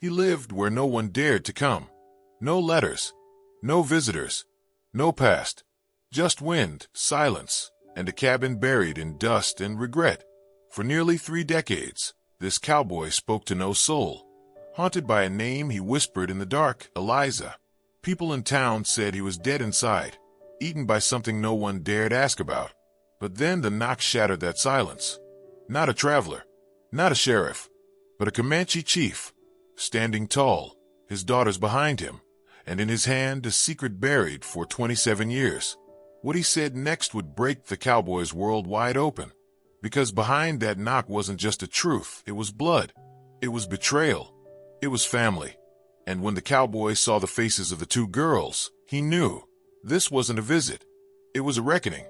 He lived where no one dared to come. No letters, no visitors, no past, just wind, silence, and a cabin buried in dust and regret. For nearly 3 decades, this cowboy spoke to no soul, haunted by a name he whispered in the dark, Eliza. People in town said he was dead inside, eaten by something no one dared ask about. But then the knock shattered that silence. Not a traveler, not a sheriff, but a Comanche chief, standing tall, his daughters behind him, and in his hand a secret buried for 27 years. What he said next would break the cowboy's world wide open. Because behind that knock wasn't just a truth, it was blood. It was betrayal. It was family. And when the cowboy saw the faces of the 2 girls, he knew this wasn't a visit. It was a reckoning.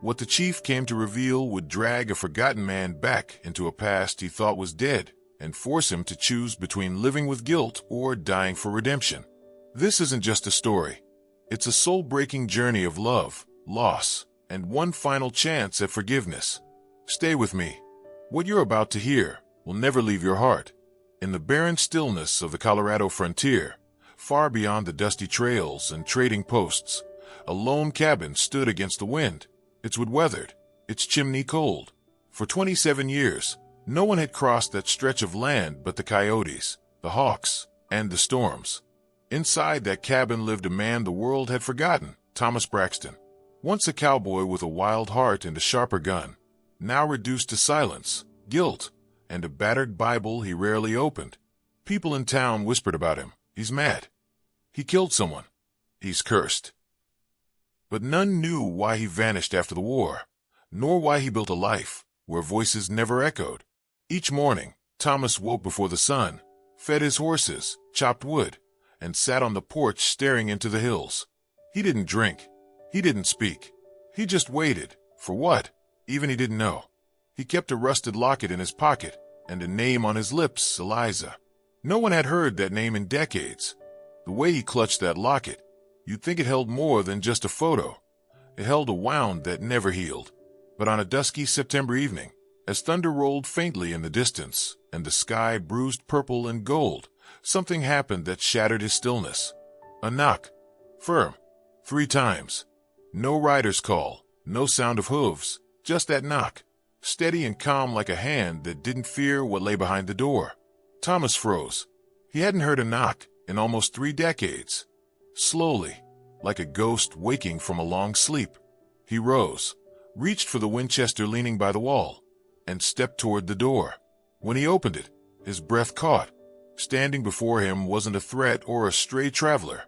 What the chief came to reveal would drag a forgotten man back into a past he thought was dead and force him to choose between living with guilt or dying for redemption. This isn't just a story. It's a soul-breaking journey of love, loss, and one final chance at forgiveness. Stay with me. What you're about to hear will never leave your heart. In the barren stillness of the Colorado frontier, far beyond the dusty trails and trading posts, a lone cabin stood against the wind, its wood weathered, its chimney cold. For 27 years, no one had crossed that stretch of land but the coyotes, the hawks, and the storms. Inside that cabin lived a man the world had forgotten, Thomas Braxton. Once a cowboy with a wild heart and a sharper gun, now reduced to silence, guilt, and a battered Bible he rarely opened. People in town whispered about him. He's mad. He killed someone. He's cursed. But none knew why he vanished after the war, nor why he built a life where voices never echoed. Each morning, Thomas woke before the sun, fed his horses, chopped wood, and sat on the porch staring into the hills. He didn't drink. He didn't speak. He just waited. For what? Even he didn't know. He kept a rusted locket in his pocket and a name on his lips, Eliza. No one had heard that name in decades. The way he clutched that locket, you'd think it held more than just a photo. It held a wound that never healed. But on a dusky September evening, as thunder rolled faintly in the distance and the sky bruised purple and gold, something happened that shattered his stillness. A knock. Firm. 3 times. No rider's call, no sound of hooves, just that knock, steady and calm like a hand that didn't fear what lay behind the door. Thomas froze. He hadn't heard a knock in almost 3 decades. Slowly, like a ghost waking from a long sleep, he rose, reached for the Winchester leaning by the wall, and stepped toward the door. When he opened it, his breath caught. Standing before him wasn't a threat or a stray traveler.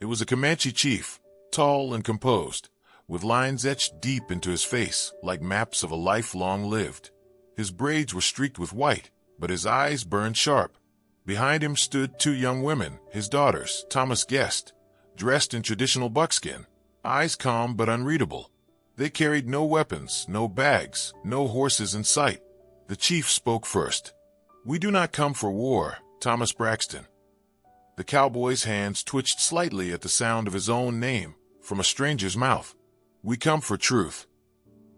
It was a Comanche chief, tall and composed, with lines etched deep into his face like maps of a life long lived. His braids were streaked with white, but his eyes burned sharp. Behind him stood 2 young women, his daughters, Thomas guessed, dressed in traditional buckskin, eyes calm but unreadable. They carried no weapons, no bags, no horses in sight. The chief spoke first. "We do not come for war, Thomas Braxton." The cowboy's hands twitched slightly at the sound of his own name from a stranger's mouth. "We come for truth."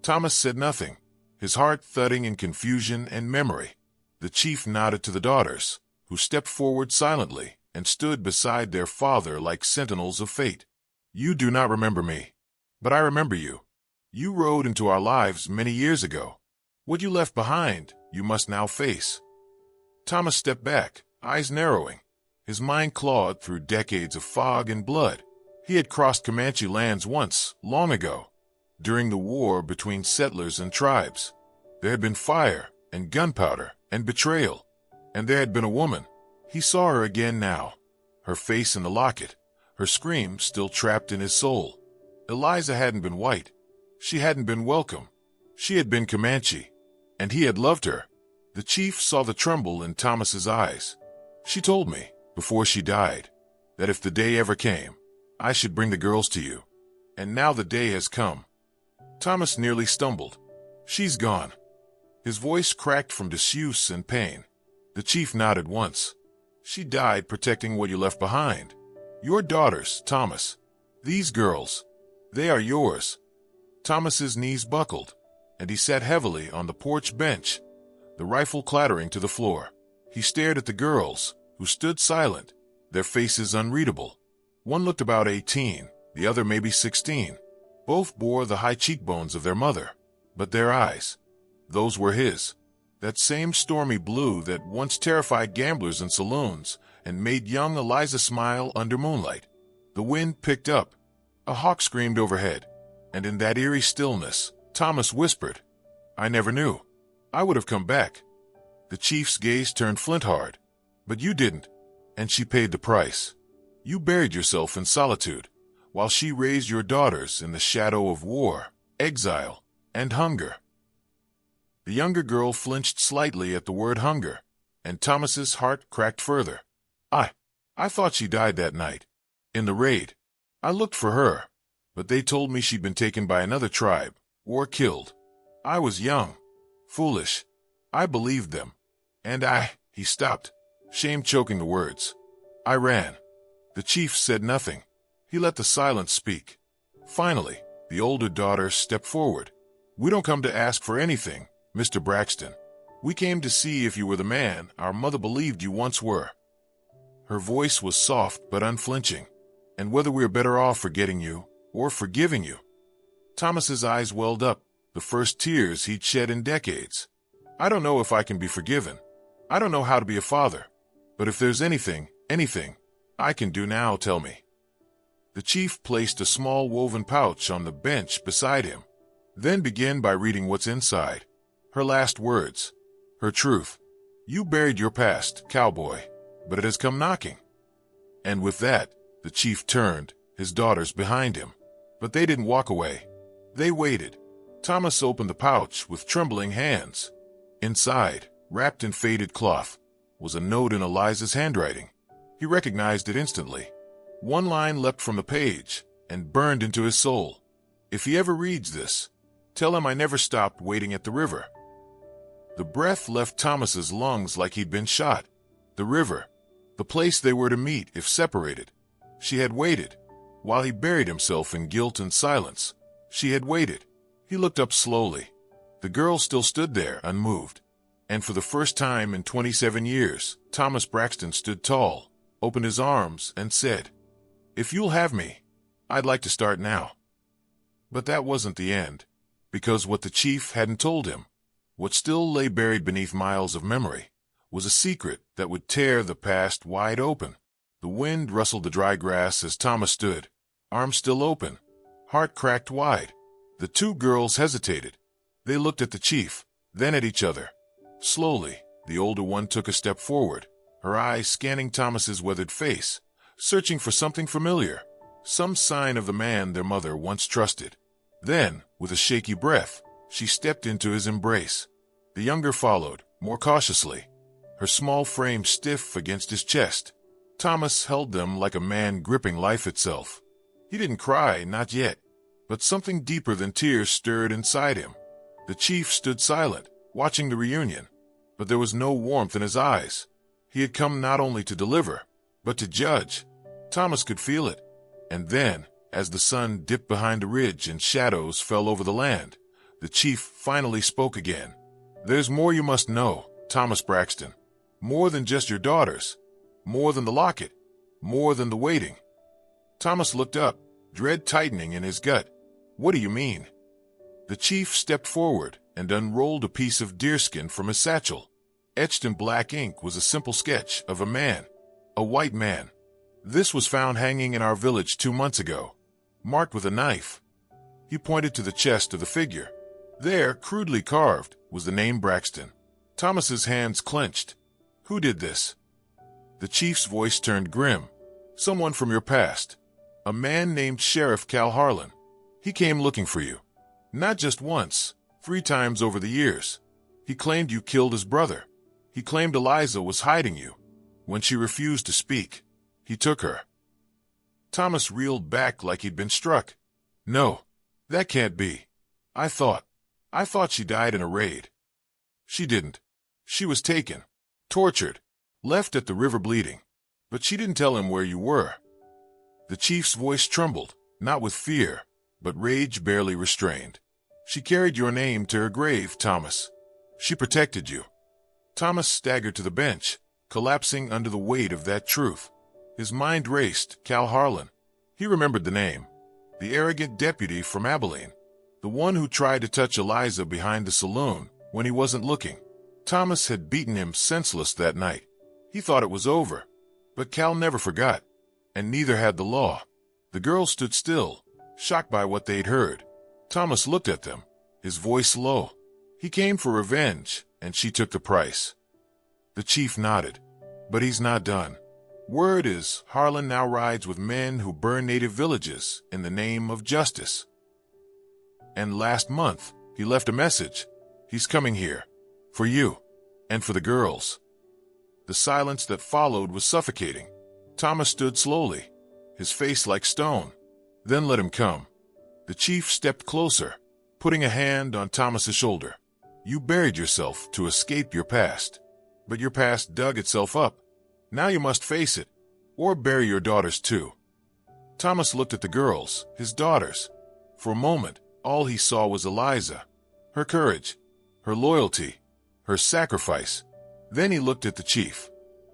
Thomas said nothing, his heart thudding in confusion and memory. The chief nodded to the daughters, who stepped forward silently and stood beside their father like sentinels of fate. "You do not remember me, but I remember you. You rode into our lives many years ago. What you left behind, you must now face." Thomas stepped back, eyes narrowing. His mind clawed through decades of fog and blood. He had crossed Comanche lands once, long ago, during the war between settlers and tribes. There had been fire and gunpowder and betrayal, and there had been a woman. He saw her again now, her face in the locket, her scream still trapped in his soul. Eliza hadn't been white. She hadn't been welcome. She had been Comanche, and he had loved her. The chief saw the tremble in Thomas's eyes. "She told me, before she died, that if the day ever came, I should bring the girls to you. And now the day has come." Thomas nearly stumbled. "She's gone." His voice cracked from disuse and pain. The chief nodded once. "She died protecting what you left behind. Your daughters, Thomas. These girls, they are yours." Thomas's knees buckled, and he sat heavily on the porch bench, the rifle clattering to the floor. He stared at the girls, who stood silent, their faces unreadable. One looked about 18, the other maybe 16. Both bore the high cheekbones of their mother, but their eyes, those were his. That same stormy blue that once terrified gamblers in saloons and made young Eliza smile under moonlight. The wind picked up. A hawk screamed overhead, and in that eerie stillness, Thomas whispered, "I never knew. I would have come back." The chief's gaze turned flint-hard. "But you didn't, and she paid the price. You buried yourself in solitude, while she raised your daughters in the shadow of war, exile, and hunger." The younger girl flinched slightly at the word hunger, and Thomas's heart cracked further. I thought she died that night. In the raid. I looked for her, but they told me she'd been taken by another tribe, or killed. I was young, foolish. I believed them. And he stopped, shame choking the words. I ran. The chief said nothing. He let the silence speak. Finally, the older daughter stepped forward. "We don't come to ask for anything, Mr. Braxton. We came to see if you were the man our mother believed you once were." Her voice was soft but unflinching. "And whether we are better off forgetting you or forgiving you." Thomas's eyes welled up, the first tears he'd shed in decades. "I don't know if I can be forgiven. I don't know how to be a father. But if there's anything I can do now, tell me." The chief placed a small woven pouch on the bench beside him, then began by reading what's inside. Her last words. Her truth. "You buried your past, Cowboy, but it has come knocking." And with that, the chief turned, his daughters behind him. But they didn't walk away. They waited. Thomas opened the pouch with trembling hands. Inside, wrapped in faded cloth, was a note in Eliza's handwriting. He recognized it instantly. One line leapt from the page and burned into his soul. "If he ever reads this, tell him I never stopped waiting at the river." The breath left Thomas's lungs like he'd been shot. The river, the place they were to meet if separated. She had waited. While he buried himself in guilt and silence, she had waited. He looked up slowly. The girl still stood there, unmoved. And for the first time in 27 years, Thomas Braxton stood tall, opened his arms, and said, "If you'll have me, I'd like to start now." But that wasn't the end, because what the chief hadn't told him, what still lay buried beneath miles of memory, was a secret that would tear the past wide open. The wind rustled the dry grass as Thomas stood, arms still open, heart cracked wide. The two girls hesitated. They looked at the chief, then at each other. Slowly, the older one took a step forward, her eyes scanning Thomas's weathered face, searching for something familiar, some sign of the man their mother once trusted. Then, with a shaky breath, she stepped into his embrace. The younger followed, more cautiously, her small frame stiff against his chest. Thomas held them like a man gripping life itself. He didn't cry, not yet, but something deeper than tears stirred inside him. The chief stood silent, watching the reunion, but there was no warmth in his eyes. He had come not only to deliver, but to judge. Thomas could feel it. And then, as the sun dipped behind a ridge and shadows fell over the land, the chief finally spoke again. "There's more you must know, Thomas Braxton. More than just your daughters. More than the locket. More than the waiting." Thomas looked up, dread tightening in his gut. "What do you mean?" The chief stepped forward and unrolled a piece of deerskin from his satchel. Etched in black ink was a simple sketch of a man, a white man. "This was found hanging in our village 2 months ago, marked with a knife." He pointed to the chest of the figure. There, crudely carved, was the name Braxton. Thomas's hands clenched. "Who did this?" The chief's voice turned grim. "Someone from your past. A man named Sheriff Cal Harlan. He came looking for you. Not just once, 3 times over the years. He claimed you killed his brother. He claimed Eliza was hiding you. When she refused to speak, he took her." Thomas reeled back like he'd been struck. "No, that can't be. I thought she died in a raid." "She didn't. She was taken, tortured, left at the river bleeding. But she didn't tell him where you were." The chief's voice trembled, not with fear, but rage barely restrained. "She carried your name to her grave, Thomas. She protected you." Thomas staggered to the bench, collapsing under the weight of that truth. His mind raced. Cal Harlan. He remembered the name. The arrogant deputy from Abilene. The one who tried to touch Eliza behind the saloon when he wasn't looking. Thomas had beaten him senseless that night. He thought it was over. But Cal never forgot. And neither had the law. The girls stood still, shocked by what they'd heard. Thomas looked at them, his voice low. He came for revenge, and she took the price. The chief nodded. But he's not done. Word is, Harlan now rides with men who burn native villages in the name of justice. And last month, he left a message. He's coming here. For you. And for the girls. The silence that followed was suffocating. Thomas stood slowly, his face like stone. Then let him come. The chief stepped closer, putting a hand on Thomas's shoulder. You buried yourself to escape your past. But your past dug itself up. Now you must face it, or bury your daughters too. Thomas looked at the girls, his daughters. For a moment, all he saw was Eliza, her courage, her loyalty, her sacrifice. Then he looked at the chief.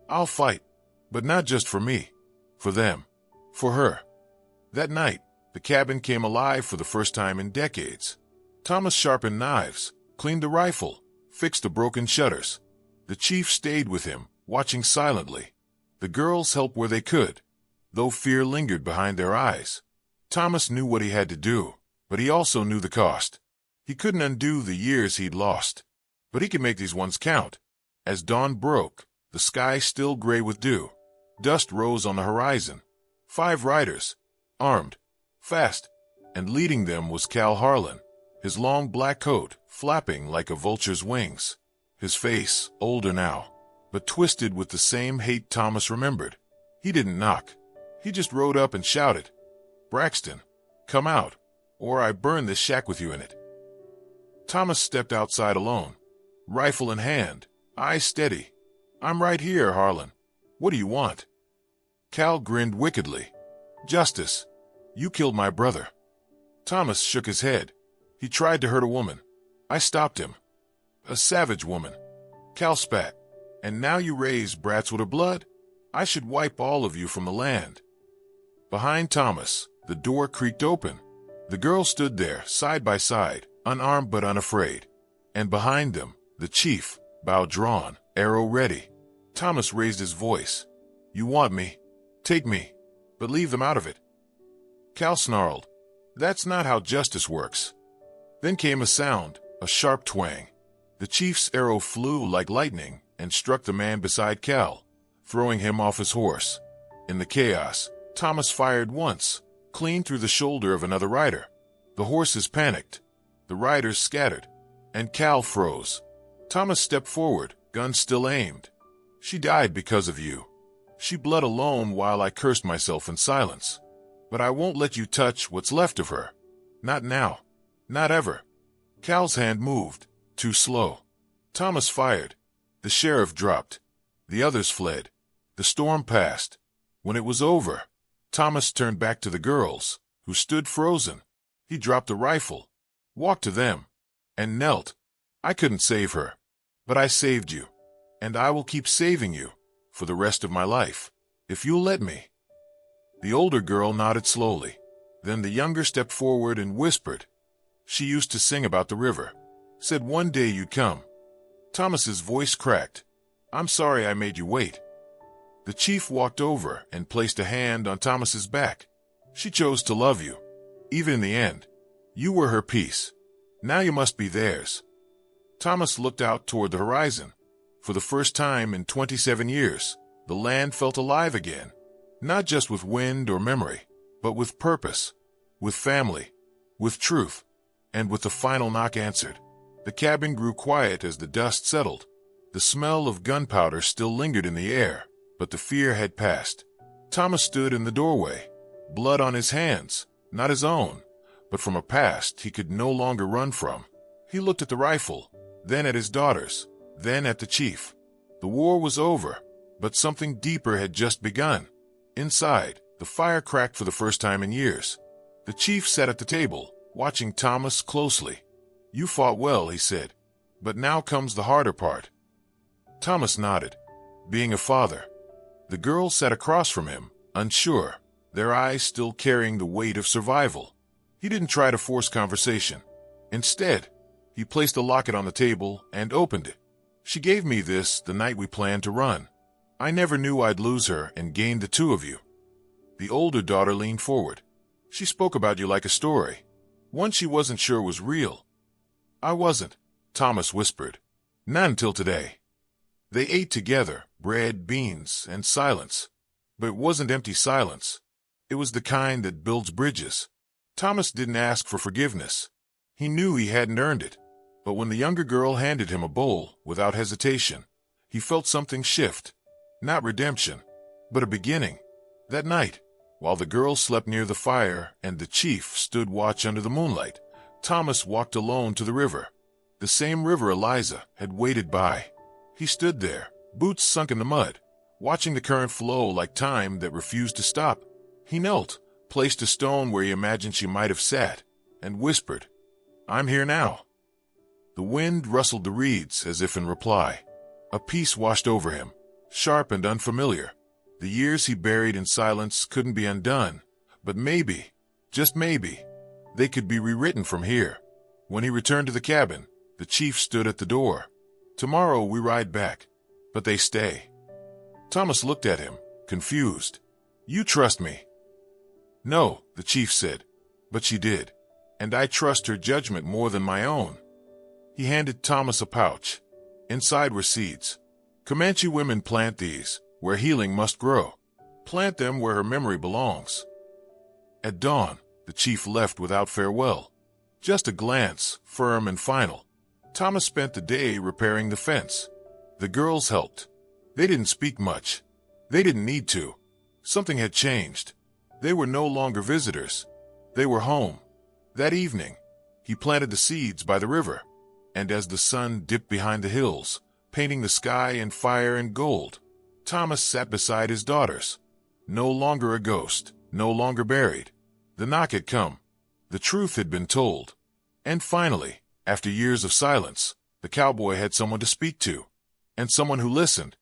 I'll fight, but not just for me, for them, for her. That night, the cabin came alive for the first time in decades. Thomas sharpened knives, cleaned the rifle, fixed the broken shutters. The chief stayed with him, watching silently. The girls helped where they could, though fear lingered behind their eyes. Thomas knew what he had to do, but he also knew the cost. He couldn't undo the years he'd lost, but he could make these ones count. As dawn broke, the sky still gray with dew. Dust rose on the horizon. 5 riders, armed, fast, and leading them was Cal Harlan, his long black coat flapping like a vulture's wings. His face, older now, but twisted with the same hate Thomas remembered. He didn't knock. He just rode up and shouted, "Braxton, come out, or I burn this shack with you in it." Thomas stepped outside alone, rifle in hand, eyes steady. "I'm right here, Harlan. What do you want?" Cal grinned wickedly. "Justice. You killed my brother." Thomas shook his head. "He tried to hurt a woman. I stopped him. A savage woman." Cal spat. "And now you raise brats with her blood? I should wipe all of you from the land." Behind Thomas, the door creaked open. The girls stood there, side by side, unarmed but unafraid. And behind them, the chief, bow drawn, arrow ready. Thomas raised his voice. "You want me? Take me, but leave them out of it." Cal snarled. "That's not how justice works." Then came a sound, a sharp twang. The chief's arrow flew like lightning and struck the man beside Cal, throwing him off his horse. In the chaos, Thomas fired once, clean through the shoulder of another rider. The horses panicked. The riders scattered, and Cal froze. Thomas stepped forward, gun still aimed. "She died because of you. She bled alone while I cursed myself in silence. But I won't let you touch what's left of her. Not now. Not ever." Cal's hand moved, too slow. Thomas fired. The sheriff dropped. The others fled. The storm passed. When it was over, Thomas turned back to the girls, who stood frozen. He dropped the rifle, walked to them, and knelt. "I couldn't save her, but I saved you, and I will keep saving you for the rest of my life, if you'll let me." The older girl nodded slowly. Then the younger stepped forward and whispered. She used to sing about the river. Said one day you'd come. Thomas's voice cracked. "I'm sorry I made you wait." The chief walked over and placed a hand on Thomas's back. "She chose to love you. Even in the end, you were her peace. Now you must be theirs." Thomas looked out toward the horizon. For the first time in 27 years, the land felt alive again. Not just with wind or memory, but with purpose, with family, with truth, and with the final knock answered. The cabin grew quiet as the dust settled. The smell of gunpowder still lingered in the air, but the fear had passed. Thomas stood in the doorway, blood on his hands, not his own, but from a past he could no longer run from. He looked at the rifle, then at his daughters, then at the chief. The war was over, but something deeper had just begun. Inside, the fire cracked for the first time in years. The chief sat at the table, watching Thomas closely. "You fought well," he said, "but now comes the harder part." Thomas nodded. being a father. The girl sat across from him, unsure, their eyes still carrying the weight of survival. He didn't try to force conversation. Instead, he placed the locket on the table and opened it. She gave me this the night we planned to run. I never knew I'd lose her and gain the two of you. The older daughter leaned forward. She spoke about you like a story, one she wasn't sure was real. I wasn't, Thomas whispered. Not until today. They ate together, bread, beans, and silence. But it wasn't empty silence. It was the kind that builds bridges. Thomas didn't ask for forgiveness. He knew he hadn't earned it. But when the younger girl handed him a bowl, without hesitation, he felt something shift. Not redemption, but a beginning. That night, while the girl slept near the fire and the chief stood watch under the moonlight, Thomas walked alone to the river. The same river Eliza had waded by. He stood there, boots sunk in the mud, watching the current flow like time that refused to stop. He knelt, placed a stone where he imagined she might have sat, and whispered, "I'm here now." The wind rustled the reeds as if in reply. A peace washed over him, sharp and unfamiliar. The years he buried in silence couldn't be undone, but maybe, just maybe, they could be rewritten from here. When he returned to the cabin, the chief stood at the door. "Tomorrow we ride back, but they stay." Thomas looked at him, confused. "You trust me?" "No," the chief said, "but she did, and I trust her judgment more than my own." He handed Thomas a pouch. Inside were seeds. Comanche women plant these, where healing must grow. Plant them where her memory belongs. At dawn, the chief left without farewell. Just a glance, firm and final. Thomas spent the day repairing the fence. The girls helped. They didn't speak much. They didn't need to. Something had changed. They were no longer visitors. They were home. That evening, he planted the seeds by the river. And as the sun dipped behind the hills, painting the sky in fire and gold, Thomas sat beside his daughters. No longer a ghost, no longer buried. The knock had come. The truth had been told. And finally, after years of silence, the cowboy had someone to speak to. And someone who listened.